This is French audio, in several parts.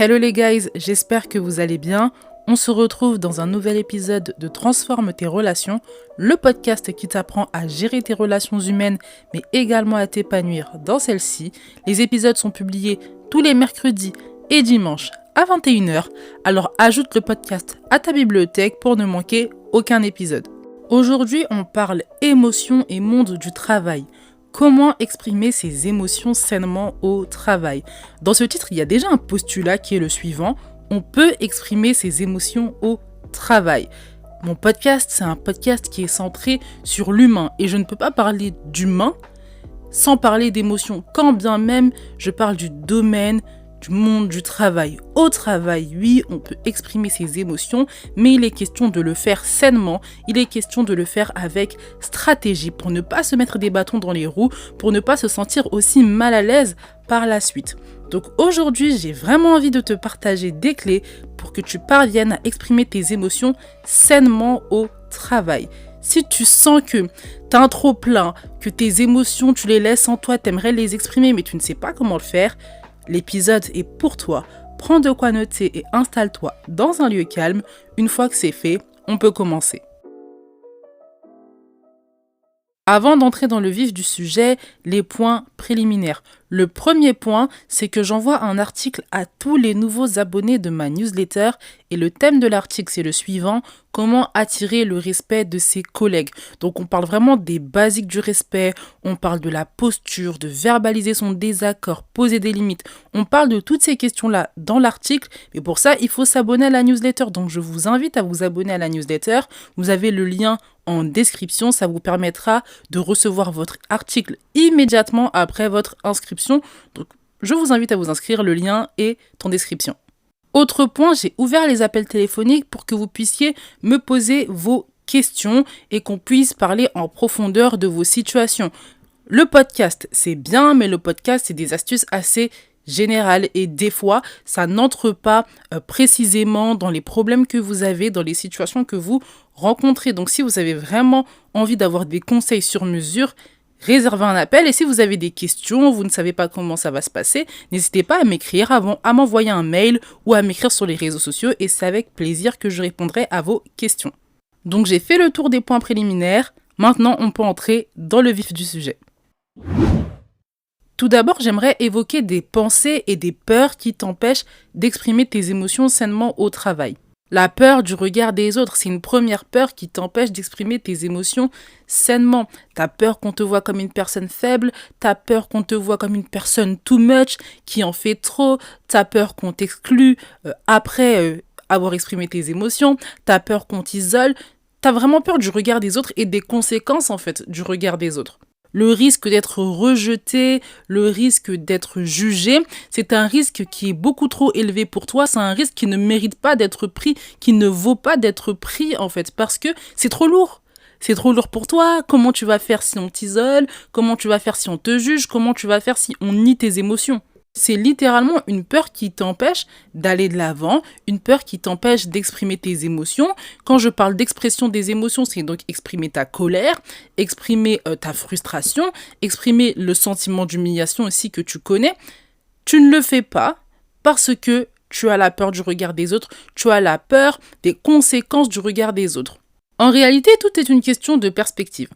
Hello les guys, j'espère que vous allez bien. On se retrouve dans un nouvel épisode de Transforme tes relations, le podcast qui t'apprend à gérer tes relations humaines, mais également à t'épanouir dans celles-ci. Les épisodes sont publiés tous les mercredis et dimanches à 21h, alors ajoute le podcast à ta bibliothèque pour ne manquer aucun épisode. Aujourd'hui, on parle émotions et monde du travail. Comment exprimer ses émotions sainement au travail? Dans ce titre, il y a déjà un postulat qui est le suivant. On peut exprimer ses émotions au travail. Mon podcast, c'est un podcast qui est centré sur l'humain et je ne peux pas parler d'humain sans parler d'émotions, quand bien même je parle du domaine du monde du travail. Au travail, oui, on peut exprimer ses émotions, mais il est question de le faire sainement, il est question de le faire avec stratégie pour ne pas se mettre des bâtons dans les roues, pour ne pas se sentir aussi mal à l'aise par la suite. Donc aujourd'hui, j'ai vraiment envie de te partager des clés pour que tu parviennes à exprimer tes émotions sainement au travail. Si tu sens que tu as un trop-plein, que tes émotions, tu les laisses en toi, tu aimerais les exprimer, mais tu ne sais pas comment le faire, l'épisode est pour toi. Prends de quoi noter et installe-toi dans un lieu calme. Une fois que c'est fait, on peut commencer. Avant d'entrer dans le vif du sujet, les points préliminaires. Le premier point, c'est que j'envoie un article à tous les nouveaux abonnés de ma newsletter et le thème de l'article, c'est le suivant: comment attirer le respect de ses collègues. Donc on parle vraiment des basiques du respect, on parle de la posture, de verbaliser son désaccord, poser des limites. On parle de toutes ces questions-là dans l'article, mais pour ça, il faut s'abonner à la newsletter. Donc je vous invite à vous abonner à la newsletter. Vous avez le lien en description, ça vous permettra de recevoir votre article immédiatement après votre inscription. Donc, je vous invite à vous inscrire, le lien est en description. Autre point, j'ai ouvert les appels téléphoniques pour que vous puissiez me poser vos questions et qu'on puisse parler en profondeur de vos situations. Le podcast, c'est bien, mais le podcast, c'est des astuces assez générales et des fois, ça n'entre pas précisément dans les problèmes que vous avez, dans les situations que vous rencontrez. Donc, si vous avez vraiment envie d'avoir des conseils sur mesure, réservez un appel et si vous avez des questions, vous ne savez pas comment ça va se passer, n'hésitez pas à m'écrire à m'envoyer un mail ou à m'écrire sur les réseaux sociaux et c'est avec plaisir que je répondrai à vos questions. Donc j'ai fait le tour des points préliminaires, maintenant on peut entrer dans le vif du sujet. Tout d'abord, j'aimerais évoquer des pensées et des peurs qui t'empêchent d'exprimer tes émotions sainement au travail. La peur du regard des autres, c'est une première peur qui t'empêche d'exprimer tes émotions sainement. T'as peur qu'on te voit comme une personne faible, t'as peur qu'on te voit comme une personne too much, qui en fait trop, t'as peur qu'on t'exclue après avoir exprimé tes émotions, t'as peur qu'on t'isole, t'as vraiment peur du regard des autres et des conséquences en fait du regard des autres. Le risque d'être rejeté, le risque d'être jugé, c'est un risque qui est beaucoup trop élevé pour toi. C'est un risque qui ne mérite pas d'être pris, qui ne vaut pas d'être pris en fait, parce que c'est trop lourd. C'est trop lourd pour toi. Comment tu vas faire si on t'isole? Comment tu vas faire si on te juge? Comment tu vas faire si on nie tes émotions? C'est littéralement une peur qui t'empêche d'aller de l'avant, une peur qui t'empêche d'exprimer tes émotions. Quand je parle d'expression des émotions, c'est donc exprimer ta colère, exprimer ta frustration, exprimer le sentiment d'humiliation aussi que tu connais. Tu ne le fais pas parce que tu as la peur du regard des autres, tu as la peur des conséquences du regard des autres. En réalité, tout est une question de perspective.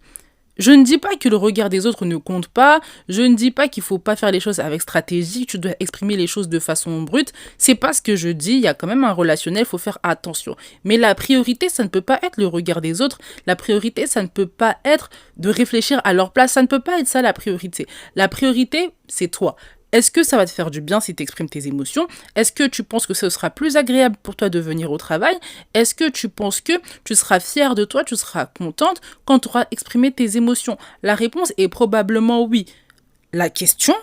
Je ne dis pas que le regard des autres ne compte pas, je ne dis pas qu'il faut pas faire les choses avec stratégie, que tu dois exprimer les choses de façon brute, c'est pas ce que je dis, il y a quand même un relationnel, il faut faire attention. Mais la priorité, ça ne peut pas être le regard des autres, la priorité, ça ne peut pas être de réfléchir à leur place, ça ne peut pas être ça la priorité. La priorité, c'est toi. Est-ce que ça va te faire du bien si tu exprimes tes émotions? Est-ce que tu penses que ce sera plus agréable pour toi de venir au travail? Est-ce que tu penses que tu seras fière de toi, tu seras contente quand tu auras exprimé tes émotions? La réponse est probablement oui. La question,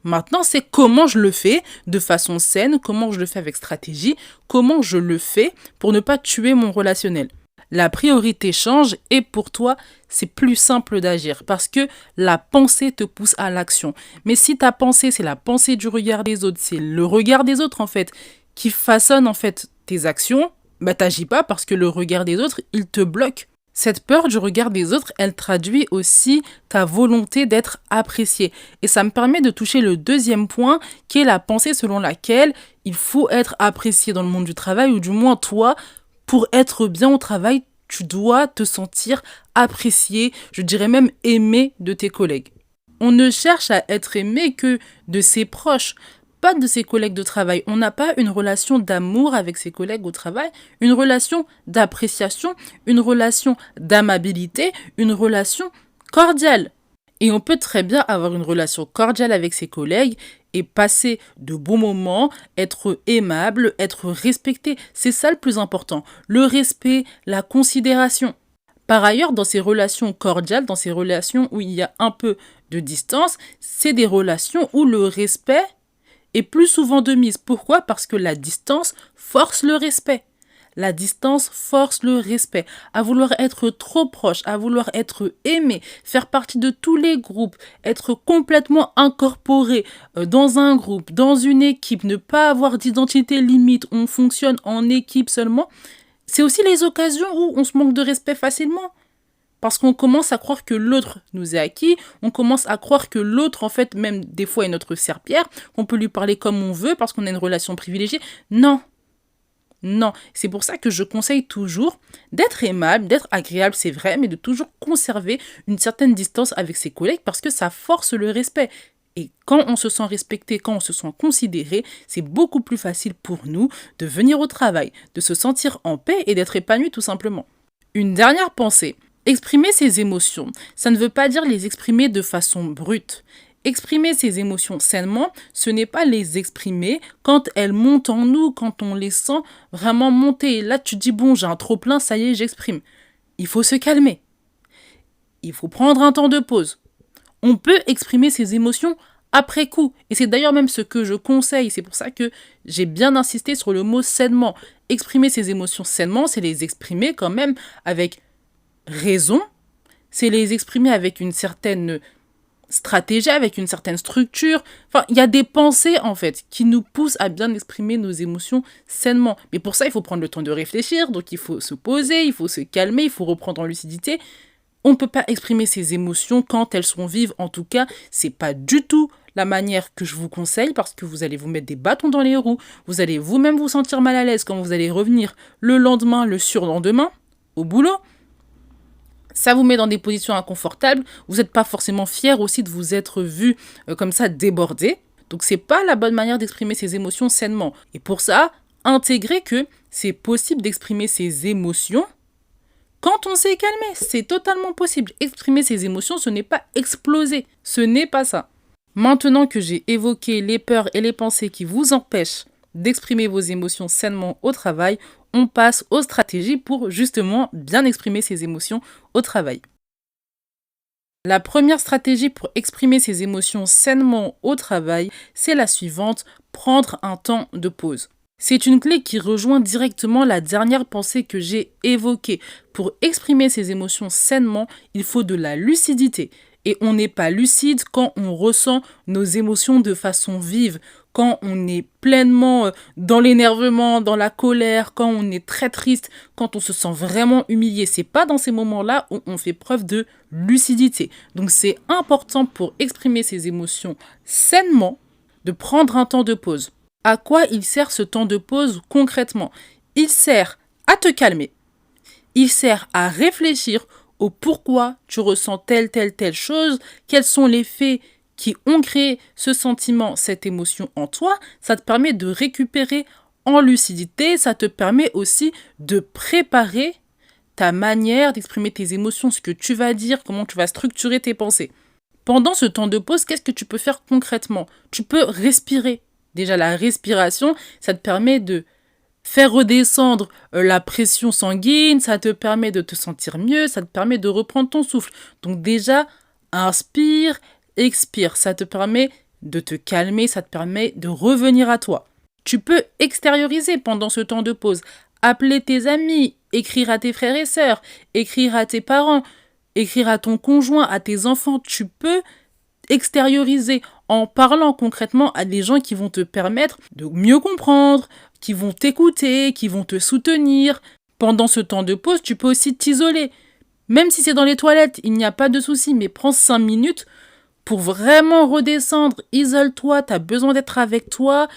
maintenant, c'est comment je le fais de façon saine, comment je le fais avec stratégie, comment je le fais pour ne pas tuer mon relationnel. La priorité change et pour toi, c'est plus simple d'agir parce que la pensée te pousse à l'action. Mais si ta pensée, c'est la pensée du regard des autres, c'est le regard des autres en fait qui façonne en fait tes actions, bah t'agis pas parce que le regard des autres, il te bloque. Cette peur du regard des autres, elle traduit aussi ta volonté d'être apprécié. Et ça me permet de toucher le deuxième point, qui est la pensée selon laquelle il faut être apprécié dans le monde du travail, ou du moins toi, pour être bien au travail, tu dois te sentir apprécié, je dirais même aimé de tes collègues. On ne cherche à être aimé que de ses proches, pas de ses collègues de travail. On n'a pas une relation d'amour avec ses collègues au travail, une relation d'appréciation, une relation d'amabilité, une relation cordiale. Et on peut très bien avoir une relation cordiale avec ses collègues et passer de bons moments, être aimable, être respecté. C'est ça le plus important. Le respect, la considération. Par ailleurs, dans ces relations cordiales, dans ces relations où il y a un peu de distance, c'est des relations où le respect est plus souvent de mise. Pourquoi? Parce que la distance force le respect. La distance force le respect. À vouloir être trop proche, à vouloir être aimé, faire partie de tous les groupes, être complètement incorporé dans un groupe, dans une équipe, ne pas avoir d'identité limite, on fonctionne en équipe seulement. C'est aussi les occasions où on se manque de respect facilement. Parce qu'on commence à croire que l'autre nous est acquis, on commence à croire que l'autre, en fait, même des fois est notre serpillère, qu'on peut lui parler comme on veut parce qu'on a une relation privilégiée. Non, non. C'est pour ça que je conseille toujours d'être aimable, d'être agréable, c'est vrai, mais de toujours conserver une certaine distance avec ses collègues parce que ça force le respect. Et quand on se sent respecté, quand on se sent considéré, c'est beaucoup plus facile pour nous de venir au travail, de se sentir en paix et d'être épanoui tout simplement. Une dernière pensée. Exprimer ses émotions, ça ne veut pas dire les exprimer de façon brute. Exprimer ses émotions sainement, ce n'est pas les exprimer quand elles montent en nous, quand on les sent vraiment monter. Et là, tu dis, bon, j'ai un trop-plein, ça y est, j'exprime. Il faut se calmer. Il faut prendre un temps de pause. On peut exprimer ses émotions après coup. Et c'est d'ailleurs même ce que je conseille. C'est pour ça que j'ai bien insisté sur le mot sainement. Exprimer ses émotions sainement, c'est les exprimer quand même avec raison, c'est les exprimer avec une certaine stratégie, avec une certaine structure. Enfin, il y a des pensées, en fait, qui nous poussent à bien exprimer nos émotions sainement. Mais pour ça, il faut prendre le temps de réfléchir, donc il faut se poser, il faut se calmer, il faut reprendre en lucidité. On ne peut pas exprimer ses émotions quand elles sont vives. En tout cas, c'est pas du tout la manière que je vous conseille parce que vous allez vous mettre des bâtons dans les roues. Vous allez vous-même vous sentir mal à l'aise quand vous allez revenir le lendemain, le surlendemain, au boulot. Ça vous met dans des positions inconfortables. Vous n'êtes pas forcément fier aussi de vous être vu comme ça débordé. Donc c'est pas la bonne manière d'exprimer ses émotions sainement. Et pour ça, intégrez que c'est possible d'exprimer ses émotions quand on s'est calmé. C'est totalement possible. Exprimer ses émotions, ce n'est pas exploser. Ce n'est pas ça. Maintenant que j'ai évoqué les peurs et les pensées qui vous empêchent d'exprimer vos émotions sainement au travail, on passe aux stratégies pour justement bien exprimer ses émotions au travail. La première stratégie pour exprimer ses émotions sainement au travail, c'est la suivante, prendre un temps de pause. C'est une clé qui rejoint directement la dernière pensée que j'ai évoquée. Pour exprimer ses émotions sainement, il faut de la lucidité. Et on n'est pas lucide quand on ressent nos émotions de façon vive, quand on est pleinement dans l'énervement, dans la colère, quand on est très triste, quand on se sent vraiment humilié. C'est pas dans ces moments-là où on fait preuve de lucidité. Donc c'est important pour exprimer ses émotions sainement de prendre un temps de pause. À quoi il sert ce temps de pause concrètement? Il sert à te calmer. Il sert à réfléchir au pourquoi tu ressens telle chose, quels sont les faits qui ont créé ce sentiment, cette émotion en toi. Ça te permet de récupérer en lucidité, ça te permet aussi de préparer ta manière d'exprimer tes émotions, ce que tu vas dire, comment tu vas structurer tes pensées. Pendant ce temps de pause, qu'est-ce que tu peux faire concrètement? Tu peux respirer. Déjà, la respiration, ça te permet de faire redescendre la pression sanguine, ça te permet de te sentir mieux, ça te permet de reprendre ton souffle. Donc déjà, inspire, expire, ça te permet de te calmer, ça te permet de revenir à toi. Tu peux extérioriser pendant ce temps de pause, appeler tes amis, écrire à tes frères et sœurs, écrire à tes parents, écrire à ton conjoint, à tes enfants. Tu peux extérioriser en parlant concrètement à des gens qui vont te permettre de mieux comprendre, qui vont t'écouter, qui vont te soutenir. Pendant ce temps de pause, tu peux aussi t'isoler. Même si c'est dans les toilettes, il n'y a pas de souci, mais prends 5 minutes pour vraiment redescendre. Isole-toi, tu as besoin d'être avec toi.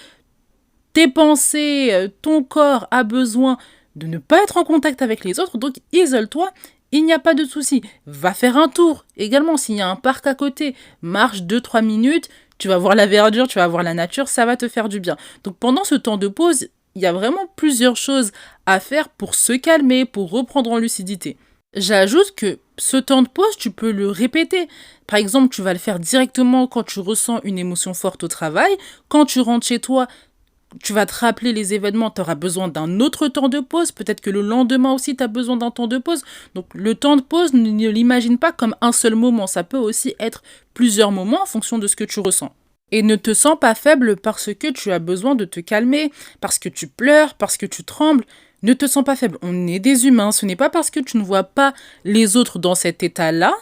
Tes pensées, ton corps a besoin de ne pas être en contact avec les autres, donc isole-toi, il n'y a pas de souci. Va faire un tour. Également, s'il y a un parc à côté, marche 2-3 minutes, tu vas voir la verdure, tu vas voir la nature, ça va te faire du bien. Donc pendant ce temps de pause, il y a vraiment plusieurs choses à faire pour se calmer, pour reprendre en lucidité. J'ajoute que ce temps de pause, tu peux le répéter. Par exemple, tu vas le faire directement quand tu ressens une émotion forte au travail. Quand tu rentres chez toi, tu vas te rappeler les événements, tu auras besoin d'un autre temps de pause. Peut-être que le lendemain aussi, tu as besoin d'un temps de pause. Donc le temps de pause, ne l'imagine pas comme un seul moment. Ça peut aussi être plusieurs moments en fonction de ce que tu ressens. Et ne te sens pas faible parce que tu as besoin de te calmer, parce que tu pleures, parce que tu trembles. Ne te sens pas faible. On est des humains. Ce n'est pas parce que tu ne vois pas les autres dans cet état-là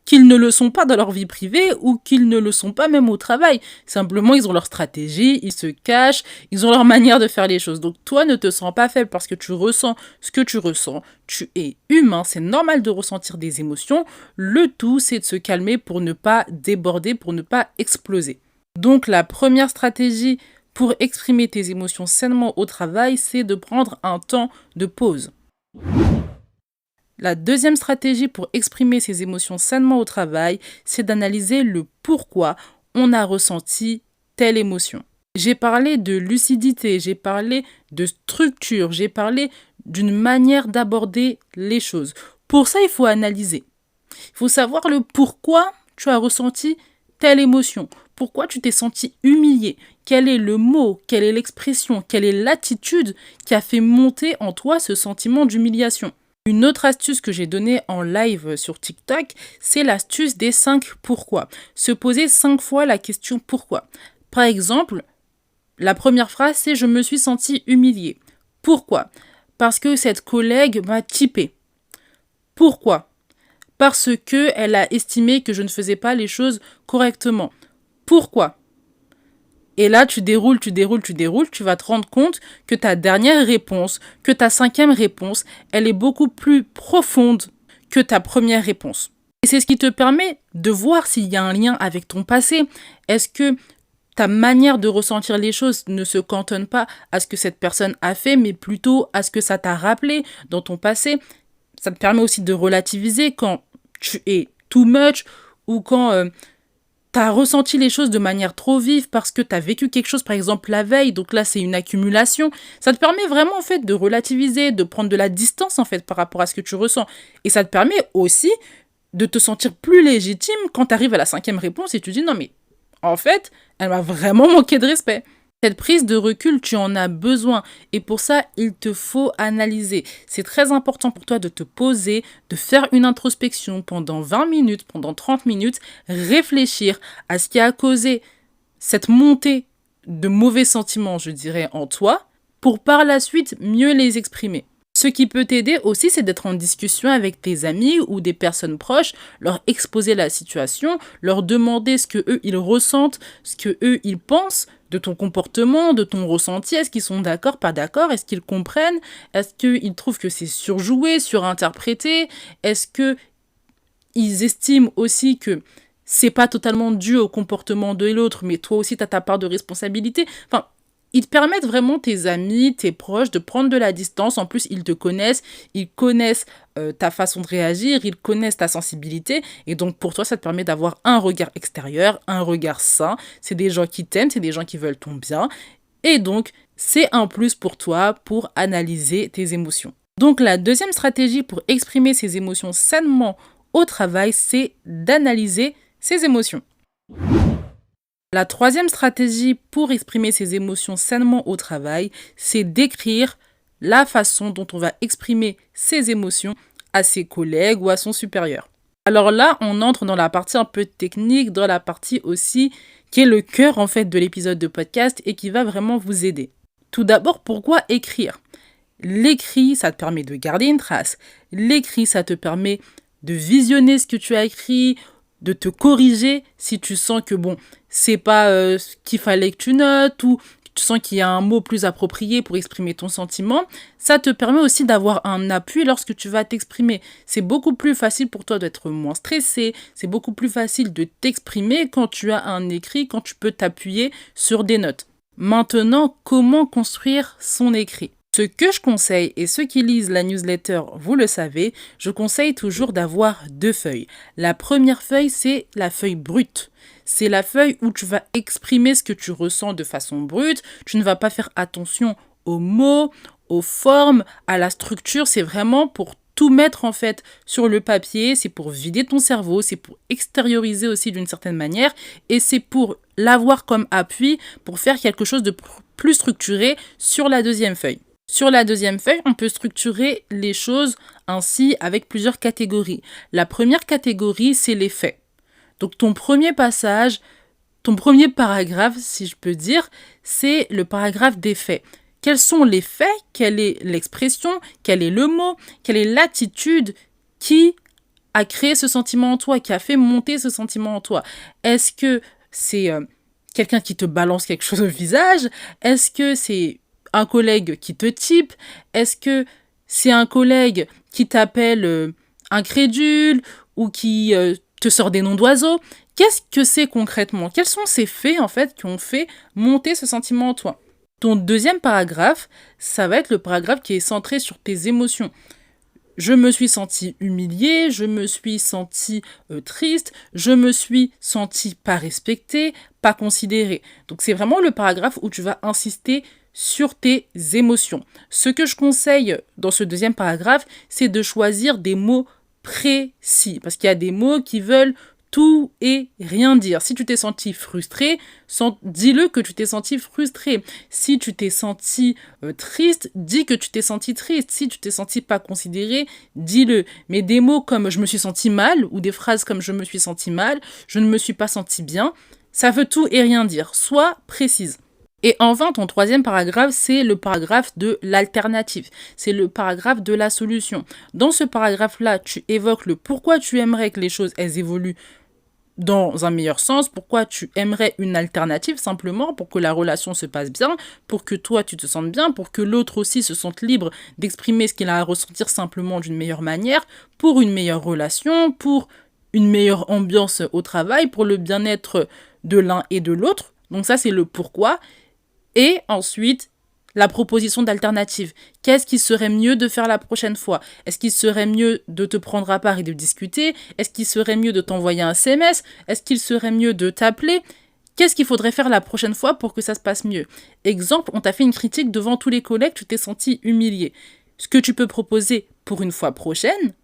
qu'ils ne le sont pas dans leur vie privée ou qu'ils ne le sont pas même au travail. Simplement, ils ont leur stratégie, ils se cachent, ils ont leur manière de faire les choses. Donc toi, ne te sens pas faible parce que tu ressens ce que tu ressens. Tu es humain, c'est normal de ressentir des émotions. Le tout, c'est de se calmer pour ne pas déborder, pour ne pas exploser. Donc la première stratégie pour exprimer tes émotions sainement au travail, c'est de prendre un temps de pause. La deuxième stratégie pour exprimer ses émotions sainement au travail, c'est d'analyser le pourquoi on a ressenti telle émotion. J'ai parlé de lucidité, j'ai parlé de structure, j'ai parlé d'une manière d'aborder les choses. Pour ça, il faut analyser. Il faut savoir le pourquoi tu as ressenti telle émotion. Pourquoi tu t'es senti humilié? Quel est le mot? Quelle est l'expression? Quelle est l'attitude qui a fait monter en toi ce sentiment d'humiliation? Une autre astuce que j'ai donnée en live sur TikTok, c'est l'astuce des 5 pourquoi. Se poser 5 fois la question pourquoi. Par exemple, la première phrase, c'est « Je me suis senti humilié ». Pourquoi? Parce que cette collègue m'a typé. Pourquoi? Parce qu'elle a estimé que je ne faisais pas les choses correctement. Pourquoi? Et là, tu déroules, tu vas te rendre compte que ta dernière réponse, que ta 5e réponse, elle est beaucoup plus profonde que ta première réponse. Et c'est ce qui te permet de voir s'il y a un lien avec ton passé. Est-ce que ta manière de ressentir les choses ne se cantonne pas à ce que cette personne a fait, mais plutôt à ce que ça t'a rappelé dans ton passé? Ça te permet aussi de relativiser quand tu es too much ou quand tu as ressenti les choses de manière trop vive parce que tu as vécu quelque chose, par exemple, la veille. Donc là, c'est une accumulation. Ça te permet vraiment, en fait, de relativiser, de prendre de la distance, en fait, par rapport à ce que tu ressens. Et ça te permet aussi de te sentir plus légitime quand tu arrives à la 5e réponse et tu dis, non, mais en fait, elle m'a vraiment manqué de respect. Cette prise de recul, tu en as besoin et pour ça, il te faut analyser. C'est très important pour toi de te poser, de faire une introspection pendant 20 minutes, pendant 30 minutes, réfléchir à ce qui a causé cette montée de mauvais sentiments, je dirais, en toi, pour par la suite mieux les exprimer. Ce qui peut t'aider aussi, c'est d'être en discussion avec tes amis ou des personnes proches, leur exposer la situation, leur demander ce que eux ils ressentent, ce que eux ils pensent de ton comportement, de ton ressenti. Est-ce qu'ils sont d'accord, pas d'accord? Est-ce qu'ils comprennent? Est-ce qu'ils trouvent que c'est surjoué, surinterprété? Est-ce qu'ils estiment aussi que c'est pas totalement dû au comportement de l'autre, mais toi aussi tu as ta part de responsabilité? Enfin, ils te permettent vraiment, tes amis, tes proches, de prendre de la distance. En plus, ils te connaissent, ils connaissent ta façon de réagir, ils connaissent ta sensibilité. Et donc, pour toi, ça te permet d'avoir un regard extérieur, un regard sain. C'est des gens qui t'aiment, c'est des gens qui veulent ton bien. Et donc, c'est un plus pour toi pour analyser tes émotions. Donc, la deuxième stratégie pour exprimer ses émotions sainement au travail, c'est d'analyser ses émotions. La troisième stratégie pour exprimer ses émotions sainement au travail, c'est d'écrire la façon dont on va exprimer ses émotions à ses collègues ou à son supérieur. Alors là, on entre dans la partie un peu technique, dans la partie aussi qui est le cœur en fait de l'épisode de podcast et qui va vraiment vous aider. Tout d'abord, pourquoi écrire? L'écrit, ça te permet de garder une trace. L'écrit, ça te permet de visionner ce que tu as écrit, de te corriger si tu sens que bon, c'est pas ce qu'il fallait que tu notes ou tu sens qu'il y a un mot plus approprié pour exprimer ton sentiment, ça te permet aussi d'avoir un appui lorsque tu vas t'exprimer. C'est beaucoup plus facile pour toi d'être moins stressé, c'est beaucoup plus facile de t'exprimer quand tu as un écrit, quand tu peux t'appuyer sur des notes. Maintenant, comment construire son écrit ? Ce que je conseille, et ceux qui lisent la newsletter, vous le savez, je conseille toujours d'avoir 2 feuilles. La première feuille, c'est la feuille brute. C'est la feuille où tu vas exprimer ce que tu ressens de façon brute. Tu ne vas pas faire attention aux mots, aux formes, à la structure. C'est vraiment pour tout mettre en fait sur le papier. C'est pour vider ton cerveau. C'est pour extérioriser aussi d'une certaine manière. Et c'est pour l'avoir comme appui pour faire quelque chose de plus structuré sur la deuxième feuille. Sur la deuxième feuille, on peut structurer les choses ainsi avec plusieurs catégories. La première catégorie, c'est les faits. Donc ton premier passage, ton premier paragraphe, si je peux dire, c'est le paragraphe des faits. Quels sont les faits? Quelle est l'expression? Quel est le mot? Quelle est l'attitude qui a créé ce sentiment en toi, qui a fait monter ce sentiment en toi? Est-ce que c'est quelqu'un qui te balance quelque chose au visage? Est-ce que c'est un collègue qui te type? Est-ce que c'est un collègue qui t'appelle incrédule ou qui te sort des noms d'oiseaux? Qu'est-ce que c'est concrètement? Quels sont ces faits en fait qui ont fait monter ce sentiment en toi? Ton deuxième paragraphe, ça va être le paragraphe qui est centré sur tes émotions. Je me suis senti humiliée, je me suis senti triste, je me suis senti pas respectée, pas considérée. Donc c'est vraiment le paragraphe où tu vas insister sur tes émotions. Ce que je conseille dans ce deuxième paragraphe, c'est de choisir des mots précis, parce qu'il y a des mots qui veulent tout et rien dire. Si tu t'es senti frustré, dis-le que tu t'es senti frustré. Si tu t'es senti triste, dis que tu t'es senti triste. Si tu t'es senti pas considéré, dis-le. Mais des mots comme je me suis senti mal, ou des phrases comme je me suis senti mal, je ne me suis pas senti bien, ça veut tout et rien dire. Sois précise. Et enfin, ton troisième paragraphe, c'est le paragraphe de l'alternative. C'est le paragraphe de la solution. Dans ce paragraphe-là, tu évoques le pourquoi tu aimerais que les choses elles évoluent dans un meilleur sens, pourquoi tu aimerais une alternative simplement pour que la relation se passe bien, pour que toi tu te sentes bien, pour que l'autre aussi se sente libre d'exprimer ce qu'il a à ressentir simplement d'une meilleure manière, pour une meilleure relation, pour une meilleure ambiance au travail, pour le bien-être de l'un et de l'autre. Donc ça c'est le pourquoi. Et ensuite, la proposition d'alternative. Qu'est-ce qui serait mieux de faire la prochaine fois? Est-ce qu'il serait mieux de te prendre à part et de discuter? Est-ce qu'il serait mieux de t'envoyer un SMS? Est-ce qu'il serait mieux de t'appeler? Qu'est-ce qu'il faudrait faire la prochaine fois pour que ça se passe mieux? Exemple, on t'a fait une critique devant tous les collègues, tu t'es senti humilié. Ce que tu peux proposer pour une fois prochaine,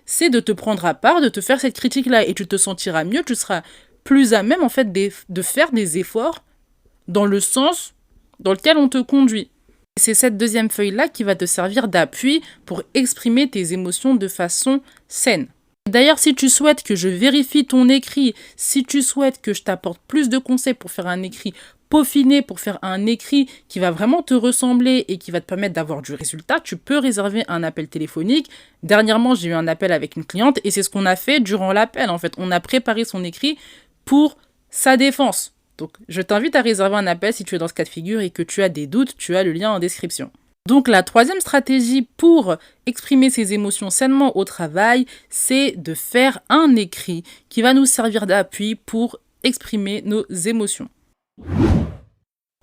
c'est de te prendre à part, de te faire cette critique-là et tu te sentiras mieux, tu seras plus à même en fait de faire des efforts dans le sens dans lequel on te conduit. C'est cette deuxième feuille-là qui va te servir d'appui pour exprimer tes émotions de façon saine. D'ailleurs, si tu souhaites que je vérifie ton écrit, si tu souhaites que je t'apporte plus de conseils pour faire un écrit peaufiné, pour faire un écrit qui va vraiment te ressembler et qui va te permettre d'avoir du résultat, tu peux réserver un appel téléphonique. Dernièrement, j'ai eu un appel avec une cliente et c'est ce qu'on a fait durant l'appel. En fait, on a préparé son écrit pour sa défense. Donc, je t'invite à réserver un appel si tu es dans ce cas de figure et que tu as des doutes, tu as le lien en description. Donc, la troisième stratégie pour exprimer ses émotions sainement au travail, c'est de faire un écrit qui va nous servir d'appui pour exprimer nos émotions.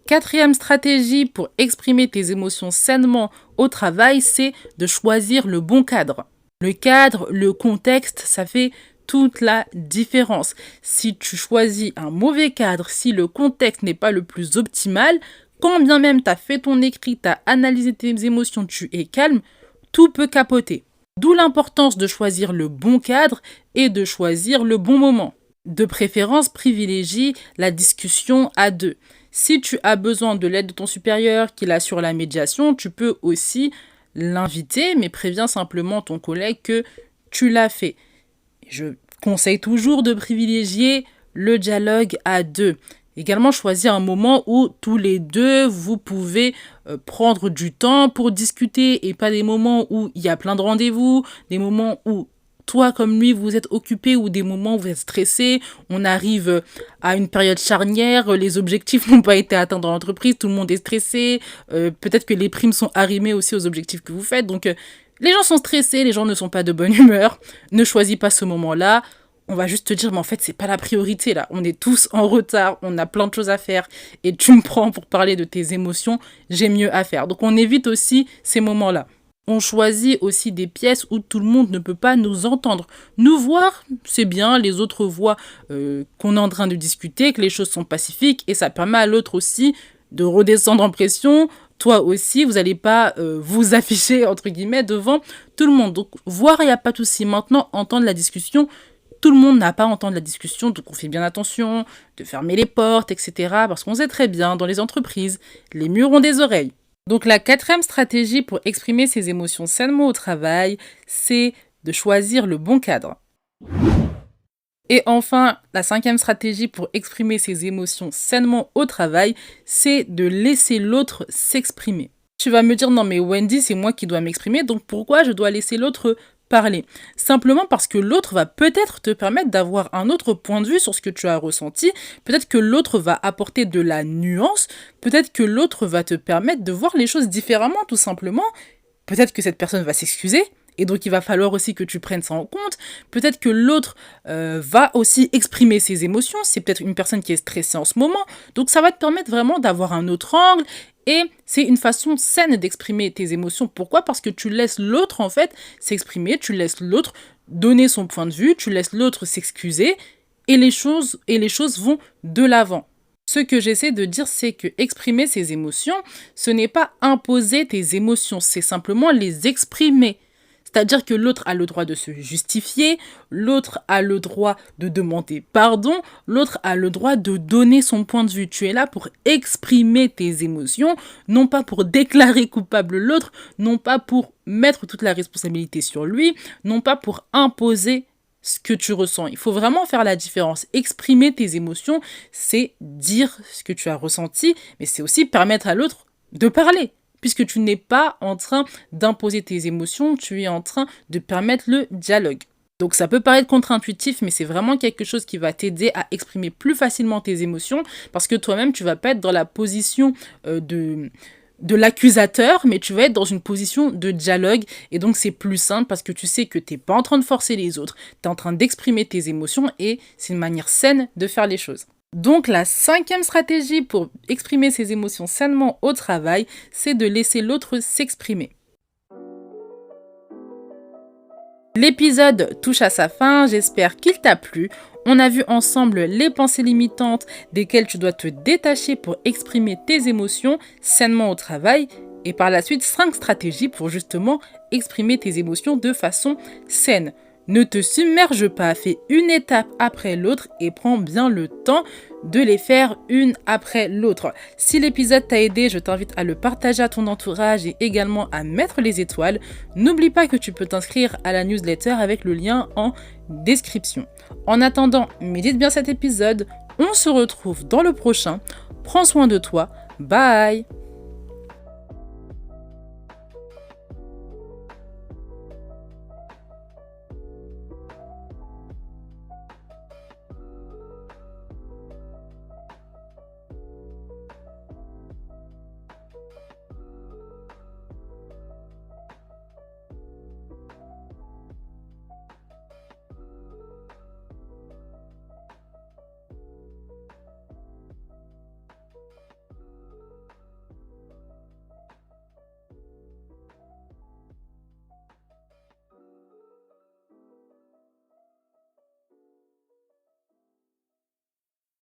Quatrième stratégie pour exprimer tes émotions sainement au travail, c'est de choisir le bon cadre. Le cadre, le contexte, ça fait toute la différence. Si tu choisis un mauvais cadre, si le contexte n'est pas le plus optimal, quand bien même tu as fait ton écrit, tu as analysé tes émotions, tu es calme, tout peut capoter. D'où l'importance de choisir le bon cadre et de choisir le bon moment. De préférence, privilégie la discussion à deux. Si tu as besoin de l'aide de ton supérieur qui assure la médiation, tu peux aussi l'inviter, mais préviens simplement ton collègue que tu l'as fait. Je conseille toujours de privilégier le dialogue à deux. Également, choisir un moment où tous les deux, vous pouvez prendre du temps pour discuter et pas des moments où il y a plein de rendez-vous, des moments où toi comme lui, vous êtes occupé ou des moments où vous êtes stressé, on arrive à une période charnière, les objectifs n'ont pas été atteints dans l'entreprise, tout le monde est stressé, peut-être que les primes sont arrimées aussi aux objectifs que vous faites, donc les gens sont stressés, les gens ne sont pas de bonne humeur, ne choisis pas ce moment-là, on va juste te dire, mais en fait, c'est pas la priorité là. On est tous en retard, on a plein de choses à faire et tu me prends pour parler de tes émotions, j'ai mieux à faire. Donc on évite aussi ces moments-là. On choisit aussi des pièces où tout le monde ne peut pas nous entendre. Nous voir, c'est bien, les autres voient qu'on est en train de discuter, que les choses sont pacifiques et ça permet à l'autre aussi de redescendre en pression. Toi aussi, vous n'allez pas vous afficher, entre guillemets, devant tout le monde. Donc voir, il n'y a pas de souci. Maintenant, entendre la discussion, tout le monde n'a pas à entendre la discussion, donc on fait bien attention de fermer les portes, etc. Parce qu'on sait très bien, dans les entreprises, les murs ont des oreilles. Donc la 4e stratégie pour exprimer ses émotions sainement au travail, c'est de choisir le bon cadre. Et enfin, la 5e stratégie pour exprimer ses émotions sainement au travail, c'est de laisser l'autre s'exprimer. Tu vas me dire, non mais Wendy, c'est moi qui dois m'exprimer, donc pourquoi je dois laisser l'autre parler? Simplement parce que l'autre va peut-être te permettre d'avoir un autre point de vue sur ce que tu as ressenti, peut-être que l'autre va apporter de la nuance, peut-être que l'autre va te permettre de voir les choses différemment tout simplement, peut-être que cette personne va s'excuser, et donc il va falloir aussi que tu prennes ça en compte, peut-être que l'autre va aussi exprimer ses émotions, c'est peut-être une personne qui est stressée en ce moment, donc ça va te permettre vraiment d'avoir un autre angle. Et c'est une façon saine d'exprimer tes émotions. Pourquoi? Parce que tu laisses l'autre, en fait, s'exprimer, tu laisses l'autre donner son point de vue, tu laisses l'autre s'excuser, et les choses vont de l'avant. Ce que j'essaie de dire, c'est que exprimer ses émotions, ce n'est pas imposer tes émotions, c'est simplement les exprimer. C'est-à-dire que l'autre a le droit de se justifier, l'autre a le droit de demander pardon, l'autre a le droit de donner son point de vue. Tu es là pour exprimer tes émotions, non pas pour déclarer coupable l'autre, non pas pour mettre toute la responsabilité sur lui, non pas pour imposer ce que tu ressens. Il faut vraiment faire la différence. Exprimer tes émotions, c'est dire ce que tu as ressenti, mais c'est aussi permettre à l'autre de parler. Puisque tu n'es pas en train d'imposer tes émotions, tu es en train de permettre le dialogue. Donc ça peut paraître contre-intuitif, mais c'est vraiment quelque chose qui va t'aider à exprimer plus facilement tes émotions, parce que toi-même, tu vas pas être dans la position de l'accusateur, mais tu vas être dans une position de dialogue, et donc c'est plus simple parce que tu sais que tu n'es pas en train de forcer les autres, tu es en train d'exprimer tes émotions, et c'est une manière saine de faire les choses. Donc la 5e stratégie pour exprimer ses émotions sainement au travail, c'est de laisser l'autre s'exprimer. L'épisode touche à sa fin, j'espère qu'il t'a plu. On a vu ensemble les pensées limitantes desquelles tu dois te détacher pour exprimer tes émotions sainement au travail, et par la suite 5 stratégies pour justement exprimer tes émotions de façon saine. Ne te submerge pas, fais une étape après l'autre et prends bien le temps de les faire une après l'autre. Si l'épisode t'a aidé, je t'invite à le partager à ton entourage et également à mettre les étoiles. N'oublie pas que tu peux t'inscrire à la newsletter avec le lien en description. En attendant, médite bien cet épisode. On se retrouve dans le prochain. Prends soin de toi. Bye!